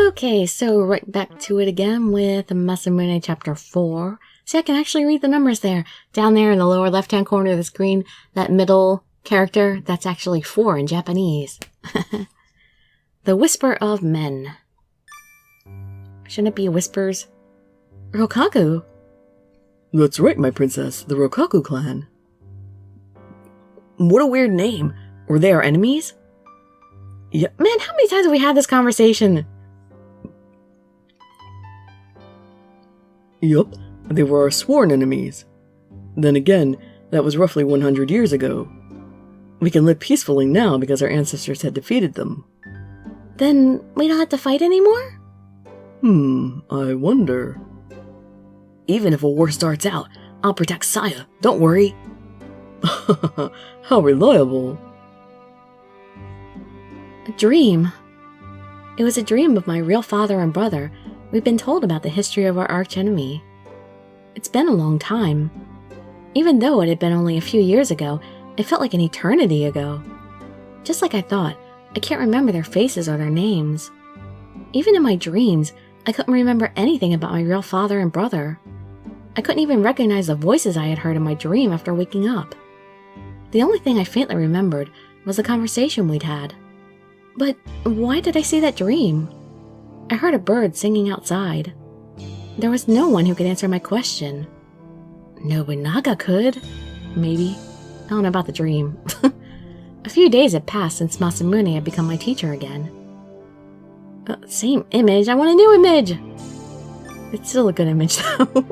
Okay, so right back to it again with Masamune Chapter 4. See, I can actually read the numbers there. Down there in the lower left-hand corner of the screen, that middle character, that's actually 4 in Japanese. The Whisper of Men. Shouldn't it be Whispers? Rokaku? That's right, my princess, the Rokaku clan. What a weird name. Were they our enemies? Yeah. Man, how many times have we had this conversation? Yup, they were our sworn enemies. Then again, that was roughly 100 years ago. We can live peacefully now because our ancestors had defeated them. Then we don't have to fight anymore? I wonder. Even if a war starts out, I'll protect Saya, don't worry. How reliable. A dream. It was a dream of my real father and brother. We've been told about the history of our archenemy. It's been a long time. Even though it had been only a few years ago, it felt like an eternity ago. Just like I thought, I can't remember their faces or their names. Even in my dreams, I couldn't remember anything about my real father and brother. I couldn't even recognize the voices I had heard in my dream after waking up. The only thing I faintly remembered was the conversation we'd had. But why did I see that dream? I heard a bird singing outside. There was no one who could answer my question. Nobunaga could. Maybe. I don't know about the dream. A few days had passed since Masamune had become my teacher again. Same image. I want a new image! It's still a good image, though.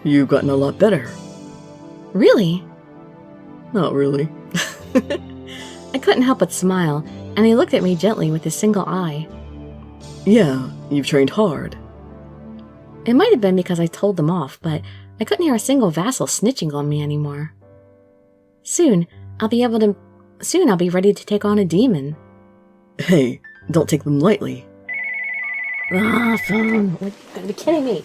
You've gotten a lot better. Really? Not really. I couldn't help but smile, and he looked at me gently with his single eye. Yeah, you've trained hard. It might have been because I told them off, but I couldn't hear a single vassal snitching on me anymore. Soon I'll be ready to take on a demon. Hey, don't take them lightly. Ah, phone. You're gonna be kidding me.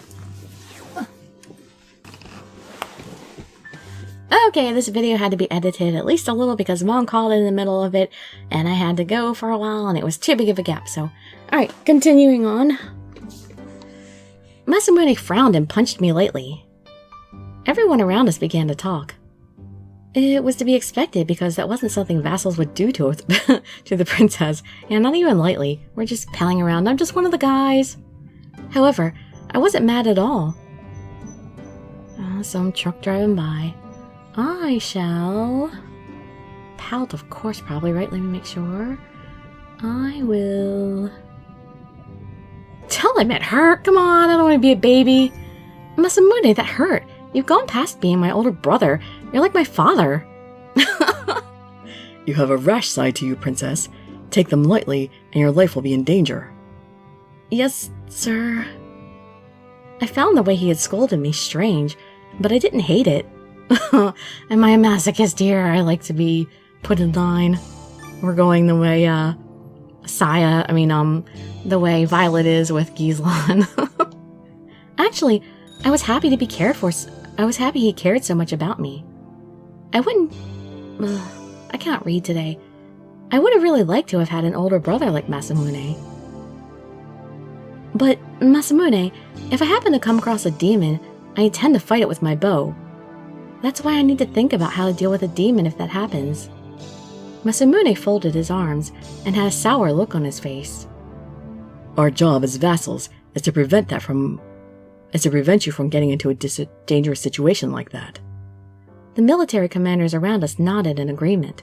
Okay, this video had to be edited at least a little because Mom called in the middle of it, and I had to go for a while, and it was too big of a gap, so... Alright, continuing on. Masamune frowned and punched me lightly. Everyone around us began to talk. It was to be expected because that wasn't something vassals would do to the princess, and not even lightly. We're just palling around. I'm just one of the guys. However, I wasn't mad at all. Some truck driving by. I shall... Pout, of course, probably, right? Let me make sure. I will... Tell him it hurt! Come on, I don't want to be a baby! Masamune, that hurt! You've gone past being my older brother. You're like my father. You have a rash side to you, princess. Take them lightly, and your life will be in danger. Yes, sir. I found the way he had scolded me strange, but I didn't hate it. Am I a masochist here? I like to be put in line. We're going the way, the way Violet is with Gislan. Actually, I was happy to be cared for. I was happy he cared so much about me. I can't read today. I would have really liked to have had an older brother like Masamune. But, Masamune, if I happen to come across a demon, I intend to fight it with my bow. That's why I need to think about how to deal with a demon if that happens. Masamune folded his arms and had a sour look on his face. Our job as vassals is to prevent you from getting into a dangerous situation like that. The military commanders around us nodded in agreement.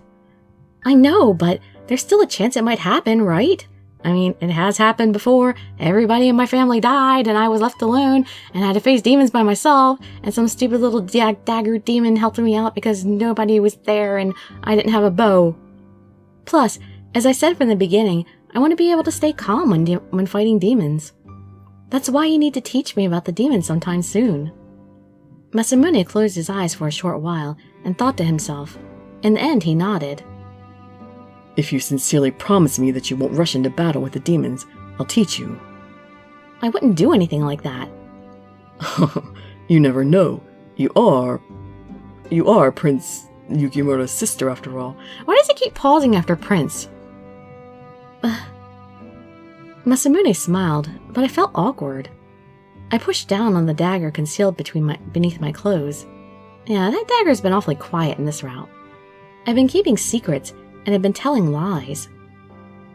I know, but there's still a chance it might happen, right? I mean, it has happened before. Everybody in my family died, and I was left alone, and I had to face demons by myself, and some stupid little dagger demon helped me out because nobody was there and I didn't have a bow. Plus, as I said from the beginning, I want to be able to stay calm when fighting demons. That's why you need to teach me about the demons sometime soon. Masamune closed his eyes for a short while and thought to himself. In the end, he nodded. If you sincerely promise me that you won't rush into battle with the demons, I'll teach you. I wouldn't do anything like that. You never know. You are Prince Yukimoto's sister, after all. Why does he keep pausing after Prince? Masamune smiled, but I felt awkward. I pushed down on the dagger concealed beneath my clothes. Yeah, that dagger's been awfully quiet in this route. I've been keeping secrets and have been telling lies.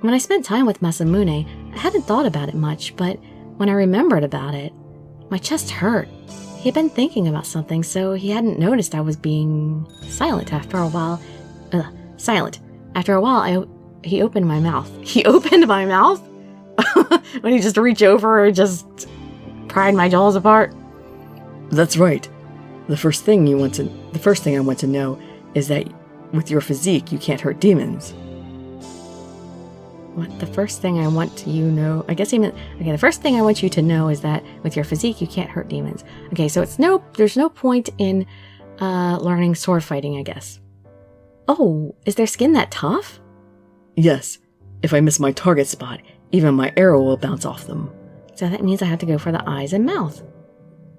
When I spent time with Masamune, I hadn't thought about it much, but when I remembered about it, my chest hurt. He had been thinking about something, so he hadn't noticed I was being silent after a while. After a while, he opened my mouth. He opened my mouth? When he just reached over and just pried my jaws apart? That's right. The first thing I want to know is that with your physique, you can't hurt demons. What? The first thing I want to know? I guess he meant, okay, the first thing I want you to know is that with your physique, you can't hurt demons. Okay, so there's no point in learning sword fighting, I guess. Oh, is their skin that tough? Yes. If I miss my target spot, even my arrow will bounce off them. So that means I have to go for the eyes and mouth.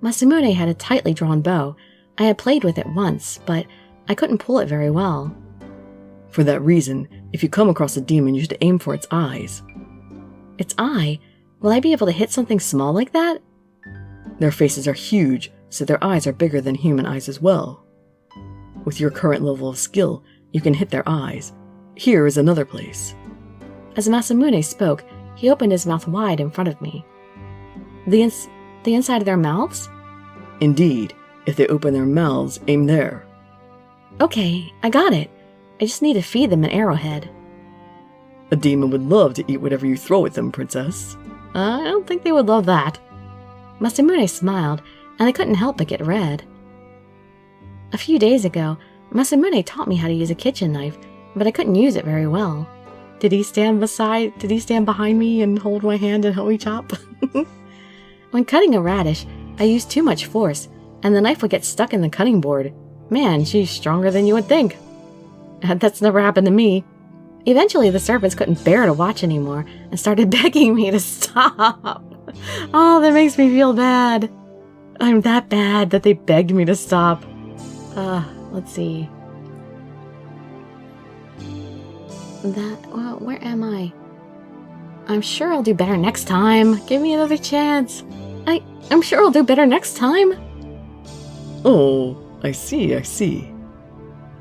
Masamune had a tightly drawn bow. I had played with it once, but I couldn't pull it very well. For that reason, if you come across a demon, you should aim for its eyes. Its eye? Will I be able to hit something small like that? Their faces are huge, so their eyes are bigger than human eyes as well. With your current level of skill, you can hit their eyes. Here is another place. As Masamune spoke, he opened his mouth wide in front of me. The inside of their mouths? Indeed. If they open their mouths, aim there. Okay, I got it. I just need to feed them an arrowhead. A demon would love to eat whatever you throw at them, princess. I don't think they would love that. Masamune smiled, and I couldn't help but get red. A few days ago, Masamune taught me how to use a kitchen knife, but I couldn't use it very well. Did he stand behind me and hold my hand and help me chop? When cutting a radish, I used too much force, and the knife would get stuck in the cutting board. Man, she's stronger than you would think. That's never happened to me. Eventually, the servants couldn't bear to watch anymore and started begging me to stop. Oh, that makes me feel bad. I'm that bad that they begged me to stop. Let's see. Well, where am I? I'm sure I'll do better next time. Give me another chance. I'm sure I'll do better next time. Oh, I see.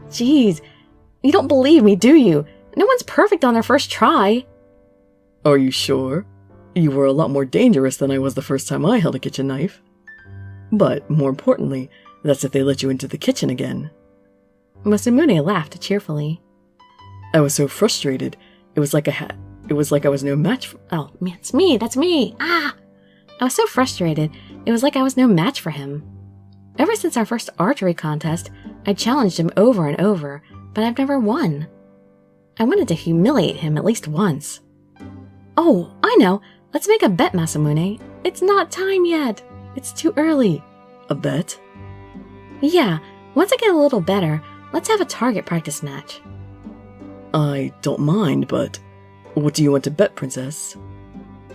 Jeez, you don't believe me, do you? No one's perfect on their first try. Are you sure? You were a lot more dangerous than I was the first time I held a kitchen knife. But, more importantly, that's if they let you into the kitchen again. Masamune laughed cheerfully. I was so frustrated. It was like I was no match for— Oh, man, it's me. That's me. I was so frustrated. It was like I was no match for him. Ever since our first archery contest, I challenged him over and over, but I've never won. I wanted to humiliate him at least once. Oh, I know. Let's make a bet, Masamune. It's not time yet. It's too early. A bet? Yeah, once I get a little better, let's have a target practice match. I don't mind, but what do you want to bet, princess?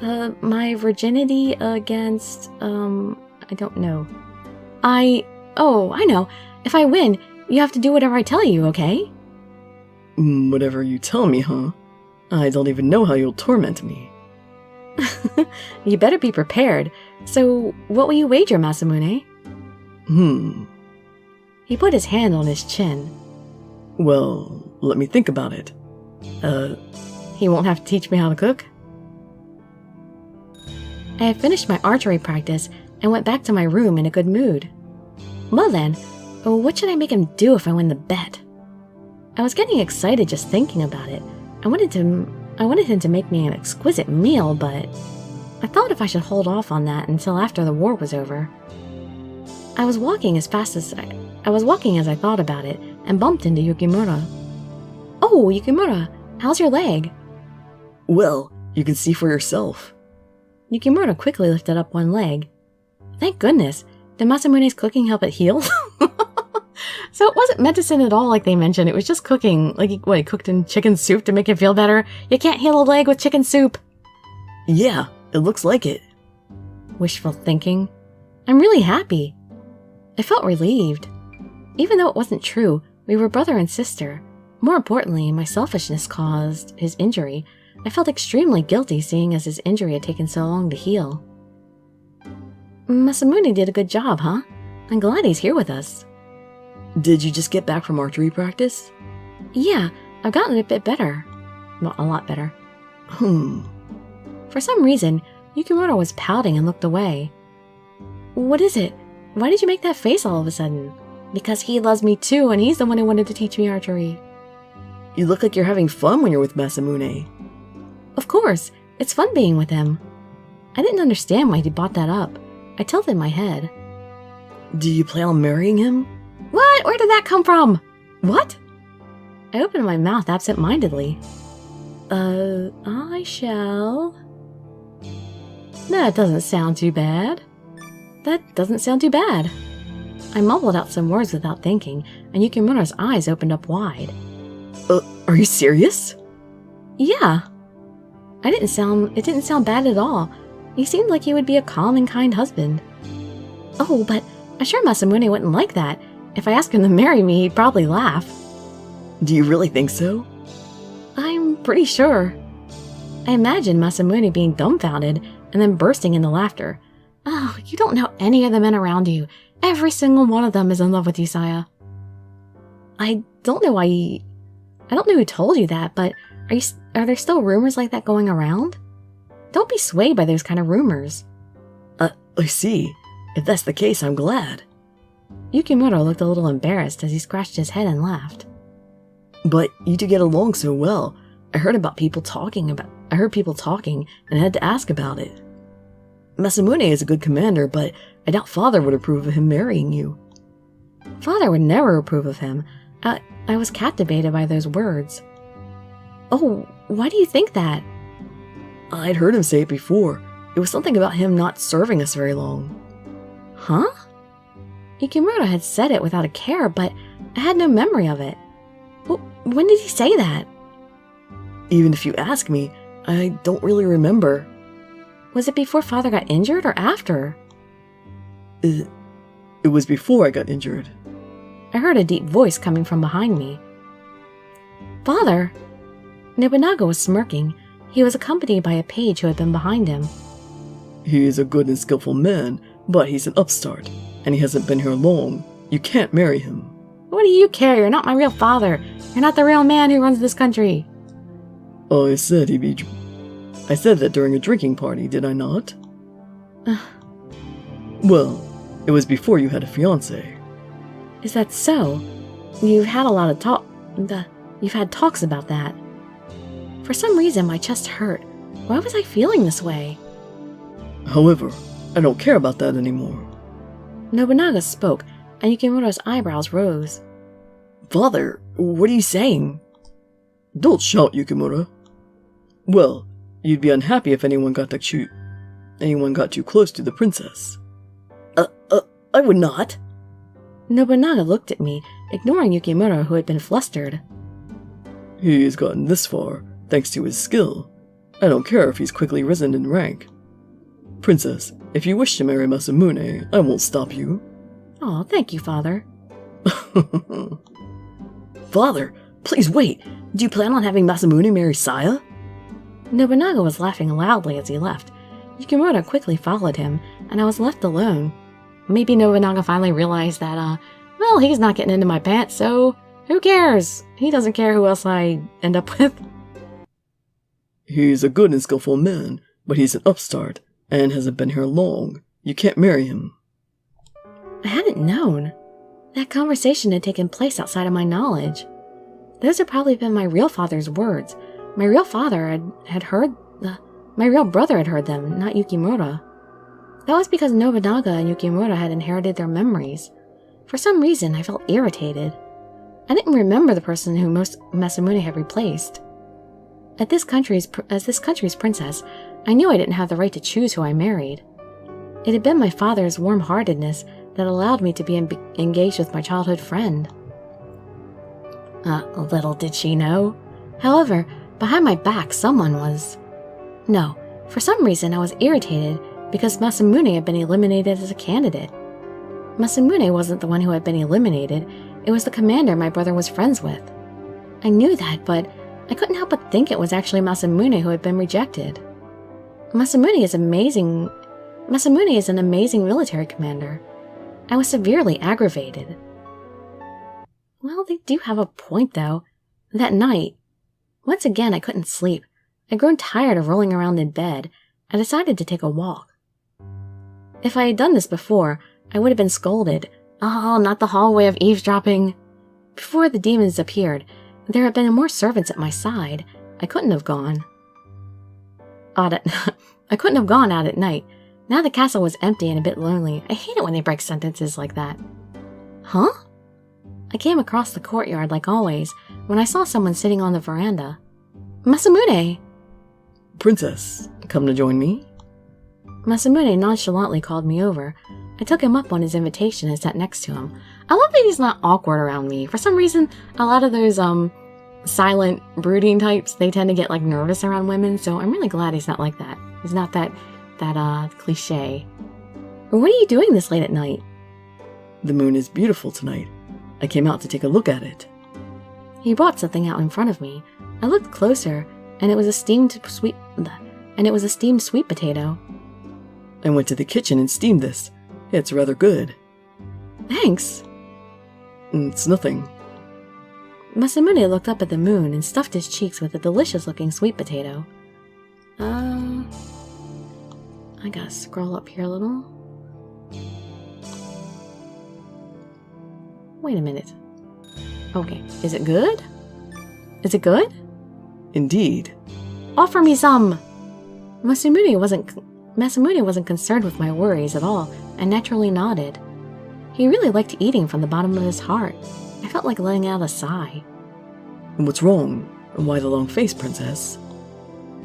My virginity against, I don't know. I know. If I win, you have to do whatever I tell you, okay? Whatever you tell me, huh? I don't even know how you'll torment me. You better be prepared. So, what will you wager, Masamune? He put his hand on his chin. Well, let me think about it. He won't have to teach me how to cook? I had finished my archery practice and went back to my room in a good mood. Well then, what should I make him do if I win the bet? I was getting excited just thinking about it. I wanted him to make me an exquisite meal, but I thought if I should hold off on that until after the war was over. I was walking as I thought about it and bumped into Yukimura. Oh, Yukimura, how's your leg? Well, you can see for yourself. Yukimura quickly lifted up one leg. Thank goodness. Did Masamune's cooking help it heal? So it wasn't medicine at all like they mentioned. It was just cooking. Like, he cooked in chicken soup to make it feel better? You can't heal a leg with chicken soup. Yeah, it looks like it. Wishful thinking. I'm really happy. I felt relieved. Even though it wasn't true, we were brother and sister. More importantly, my selfishness caused his injury. I felt extremely guilty seeing as his injury had taken so long to heal. Masamune did a good job, huh? I'm glad he's here with us. Did you just get back from archery practice? Yeah, I've gotten a bit better. Well, a lot better. For some reason, Yukimura was pouting and looked away. What is it? Why did you make that face all of a sudden? Because he loves me too, and he's the one who wanted to teach me archery. You look like you're having fun when you're with Masamune. Of course, it's fun being with him. I didn't understand why he brought that up. I tilted my head. Do you plan on marrying him? What? Where did that come from? What? I opened my mouth absent-mindedly. I shall... That doesn't sound too bad. That doesn't sound too bad. I mumbled out some words without thinking, and Yukimura's eyes opened up wide. Are you serious? Yeah. It didn't sound bad at all. He seemed like he would be a calm and kind husband. Oh, but I'm sure Masamune wouldn't like that. If I asked him to marry me, he'd probably laugh. Do you really think so? I'm pretty sure. I imagined Masamune being dumbfounded and then bursting into laughter. Oh, you don't know any of the men around you. Every single one of them is in love with you, Saya. I don't know who told you that, but are there still rumors like that going around? Don't be swayed by those kind of rumors. I see. If that's the case, I'm glad. Yukimura looked a little embarrassed as he scratched his head and laughed. But you two get along so well. I heard people talking and had to ask about it. Masamune is a good commander, but I doubt Father would approve of him marrying you. Father would never approve of him. I was captivated by those words. Oh, why do you think that? I'd heard him say it before. It was something about him not serving us very long. Huh? Yukimura had said it without a care, but I had no memory of it. When did he say that? Even if you ask me, I don't really remember. Was it before Father got injured or after? It was before I got injured. I heard a deep voice coming from behind me. Father! Nobunaga was smirking. He was accompanied by a page who had been behind him. He is a good and skillful man, but he's an upstart, and he hasn't been here long. You can't marry him. What do you care? You're not my real father. You're not the real man who runs this country. I said that during a drinking party, did I not? Well, it was before you had a fiancé. Is that so? You've had talks about that. For some reason, my chest hurt. Why was I feeling this way? However, I don't care about that anymore. Nobunaga spoke, and Yukimura's eyebrows rose. Father, what are you saying? Don't shout, Yukimura. Well, you'd be unhappy if anyone got too close to the princess. I would not. Nobunaga looked at me, ignoring Yukimura, who had been flustered. He's gotten this far, thanks to his skill. I don't care if he's quickly risen in rank. Princess, if you wish to marry Masamune, I won't stop you. Oh, thank you, Father. Father, please wait. Do you plan on having Masamune marry Saya? Nobunaga was laughing loudly as he left. Yukimura quickly followed him, and I was left alone. Maybe Nobunaga finally realized that, well, he's not getting into my pants, so who cares? He doesn't care who else I end up with. He's a good and skillful man, but he's an upstart, and hasn't been here long. You can't marry him. I hadn't known. That conversation had taken place outside of my knowledge. Those had probably been my real father's words. My real father had heard my real brother had heard them, not Yukimura. That was because Nobunaga and Yukimura had inherited their memories. For some reason, I felt irritated. I didn't remember the person who Masamune had replaced. As this country's princess, I knew I didn't have the right to choose who I married. It had been my father's warm-heartedness that allowed me to be engaged with my childhood friend. Little did she know. However, behind my back, someone was... No, for some reason I was irritated because Masamune had been eliminated as a candidate. Masamune wasn't the one who had been eliminated, it was the commander my brother was friends with. I knew that, but I couldn't help but think it was actually Masamune who had been rejected. Masamune is amazing. Masamune is an amazing military commander. I was severely aggravated. Well, they do have a point, though. That night, once again I couldn't sleep. I'd grown tired of rolling around in bed. I decided to take a walk. If I had done this before, I would have been scolded. Oh, not the hallway of eavesdropping. Before the demons appeared, there had been more servants at my side. I couldn't have gone. I couldn't have gone out at night. Now the castle was empty and a bit lonely. I hate it when they break sentences like that. Huh? I came across the courtyard like always when I saw someone sitting on the veranda. Masamune! Princess, come to join me? Masamune nonchalantly called me over. I took him up on his invitation and sat next to him. I love that he's not awkward around me. For some reason, a lot of those silent, brooding types, they tend to get like nervous around women, so I'm really glad he's not like that. He's not that cliche. What are you doing this late at night? The moon is beautiful tonight. I came out to take a look at it. He brought something out in front of me. I looked closer, and it was a steamed sweet potato. I went to the kitchen and steamed this. It's rather good. Thanks. It's nothing. Masamune looked up at the moon and stuffed his cheeks with a delicious-looking sweet potato. I gotta scroll up here a little. Wait a minute. Okay, is it good? Is it good? Indeed. Offer me some! Masamune wasn't concerned with my worries at all and naturally nodded. He really liked eating from the bottom of his heart. I felt like letting out a sigh. And what's wrong? And why the long face, Princess?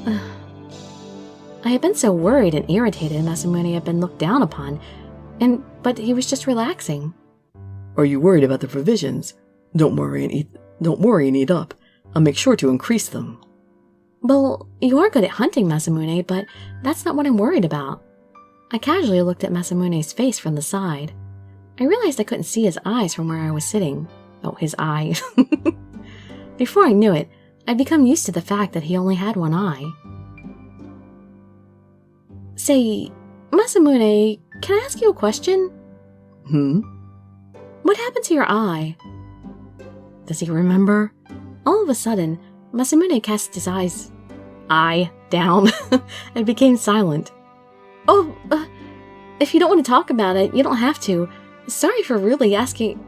I had been so worried and irritated Masamune had been looked down upon, but he was just relaxing. Are you worried about the provisions? Don't worry and eat up. I'll make sure to increase them. Well, you are good at hunting, Masamune, but that's not what I'm worried about. I casually looked at Masamune's face from the side. I realized I couldn't see his eyes from where I was sitting. Oh, his eye. Before I knew it, I'd become used to the fact that he only had one eye. Say, Masamune, can I ask you a question? What happened to your eye? Does he remember? All of a sudden, Masamune cast his eye down and became silent. Oh, if you don't want to talk about it, you don't have to. Sorry for really asking.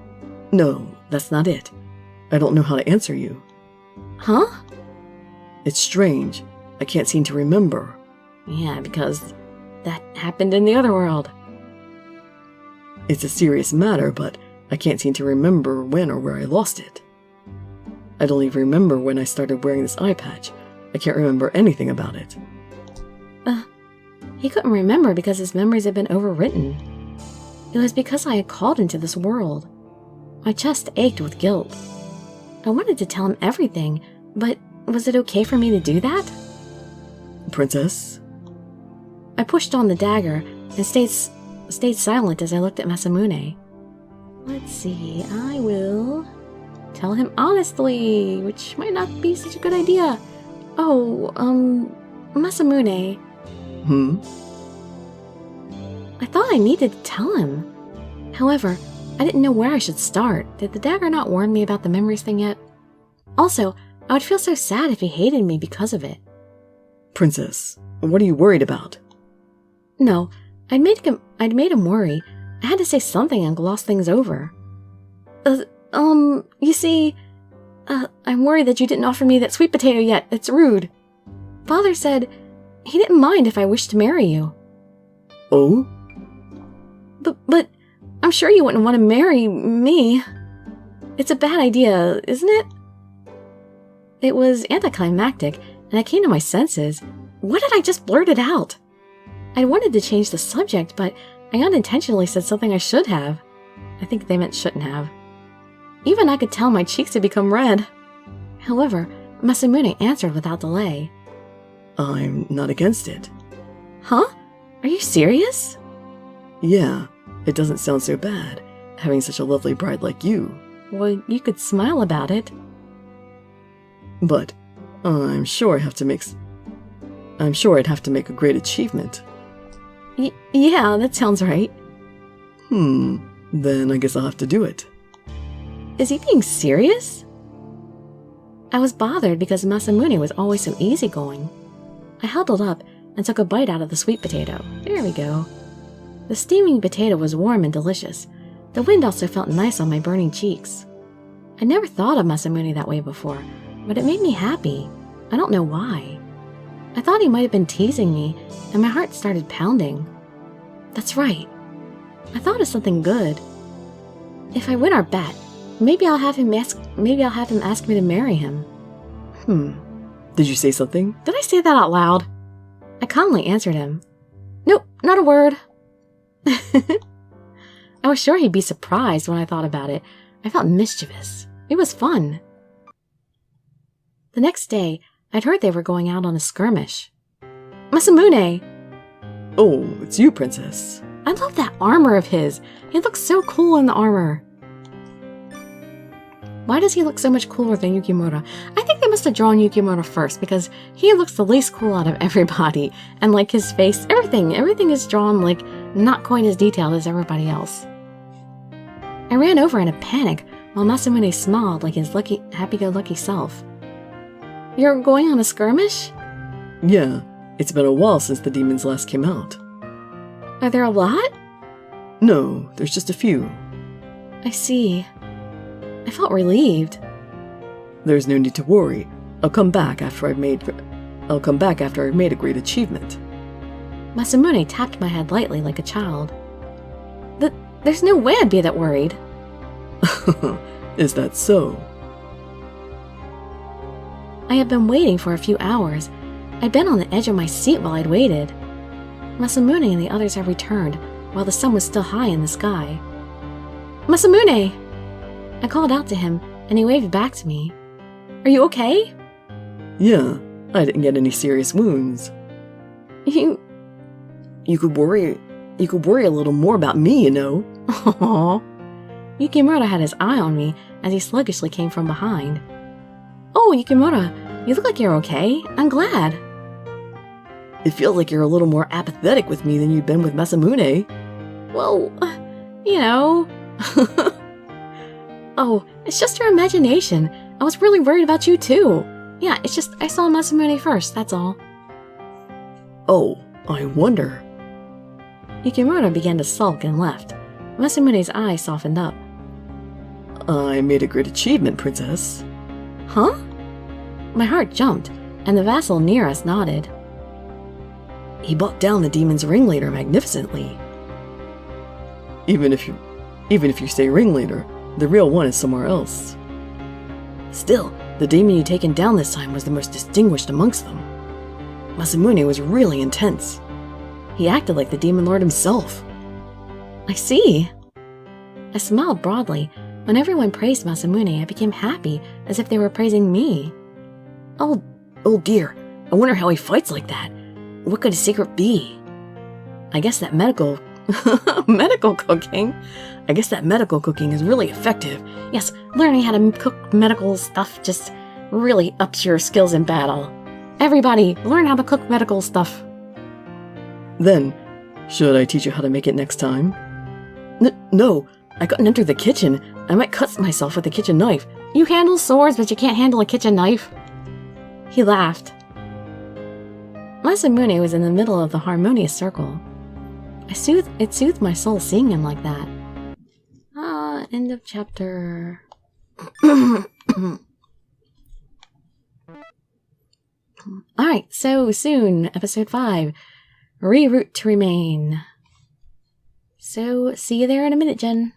No, that's not it. I don't know how to answer you. Huh? It's strange. I can't seem to remember. Yeah, because that happened in the other world. It's a serious matter, but I can't seem to remember when or where I lost it. I don't even remember when I started wearing this eye patch. I can't remember anything about it. He couldn't remember because his memories had been overwritten. It was because I had called into this world. My chest ached with guilt. I wanted to tell him everything, but was it okay for me to do that? Princess? I pushed on the dagger and stayed silent as I looked at Masamune. Let's see, I will tell him honestly, which might not be such a good idea. Oh, Masamune. I thought I needed to tell him. However, I didn't know where I should start. Did the dagger not warn me about the memories thing yet? Also, I would feel so sad if he hated me because of it. Princess, what are you worried about? No, I'd made him worry. I had to say something and gloss things over. You see, I'm worried that you didn't offer me that sweet potato yet. It's rude. Father said he didn't mind if I wished to marry you. Oh? But I'm sure you wouldn't want to marry me. It's a bad idea, isn't it? It was anticlimactic, and I came to my senses. What had I just blurted out? I wanted to change the subject, but I unintentionally said something I should have. I think they meant shouldn't have. Even I could tell my cheeks had become red. However, Masamune answered without delay. I'm not against it. Huh? Are you serious? Yeah, it doesn't sound so bad, having such a lovely bride like you. Well, you could smile about it. But I'm sure I'd have to make a great achievement. Yeah, that sounds right. Then I guess I'll have to do it. Is he being serious? I was bothered because Masamune was always so easygoing. I held it up and took a bite out of the sweet potato. There we go. The steaming potato was warm and delicious. The wind also felt nice on my burning cheeks. I never thought of Masamune that way before, but it made me happy. I don't know why. I thought he might have been teasing me, and my heart started pounding. That's right. I thought of something good. If I win our bet, maybe I'll have him ask me to marry him. Did you say something? Did I say that out loud? I calmly answered him. Nope, not a word. I was sure he'd be surprised when I thought about it. I felt mischievous. It was fun. The next day, I'd heard they were going out on a skirmish. Masamune! Oh, it's you, Princess. I love that armor of his. He looks so cool in the armor. Why does he look so much cooler than Yukimura? I think they must have drawn Yukimura first because he looks the least cool out of everybody. And like his face, everything is drawn like not quite as detailed as everybody else. I ran over in a panic while Masamune smiled like his happy-go-lucky self. You're going on a skirmish? Yeah, it's been a while since the demons last came out. Are there a lot? No, there's just a few. I see. I felt relieved. There's no need to worry. I'll come back after I've made a great achievement. Masamune tapped my head lightly like a child. There's no way I'd be that worried. Is that so? I had been waiting for a few hours. I'd been on the edge of my seat while I'd waited. Masamune and the others had returned while the sun was still high in the sky. Masamune! I called out to him, and he waved back to me. Are you okay? Yeah, I didn't get any serious wounds. You could worry a little more about me, you know. Aww. Yukimura had his eye on me as he sluggishly came from behind. Oh, Yukimura, you look like you're okay. I'm glad. It feels like you're a little more apathetic with me than you've been with Masamune. Well, you know. Oh, it's just your imagination. I was really worried about you too. Yeah, it's just I saw Masamune first, that's all. Oh, I wonder. Yukimura began to sulk and left. Masamune's eyes softened up. I made a great achievement, Princess. Huh? My heart jumped, and the vassal near us nodded. He brought down the demon's ringleader magnificently. Even if you say ringleader, the real one is somewhere else. Still, the demon you'd taken down this time was the most distinguished amongst them. Masamune was really intense. He acted like the demon lord himself. I see. I smiled broadly. When everyone praised Masamune, I became happy, as if they were praising me. Oh dear, I wonder how he fights like that. What could his secret be? I guess that medical cooking. I guess that medical cooking is really effective. Yes, learning how to cook medical stuff just really ups your skills in battle. Everybody, learn how to cook medical stuff. Then, should I teach you how to make it next time? No, I couldn't enter the kitchen. I might cut myself with a kitchen knife. You handle swords, but you can't handle a kitchen knife. He laughed. Masamune was in the middle of the harmonious circle. It soothed my soul seeing him like that. End of chapter. Alright, so soon, episode 5. Reroute to remain. So, see you there in a minute, Jen.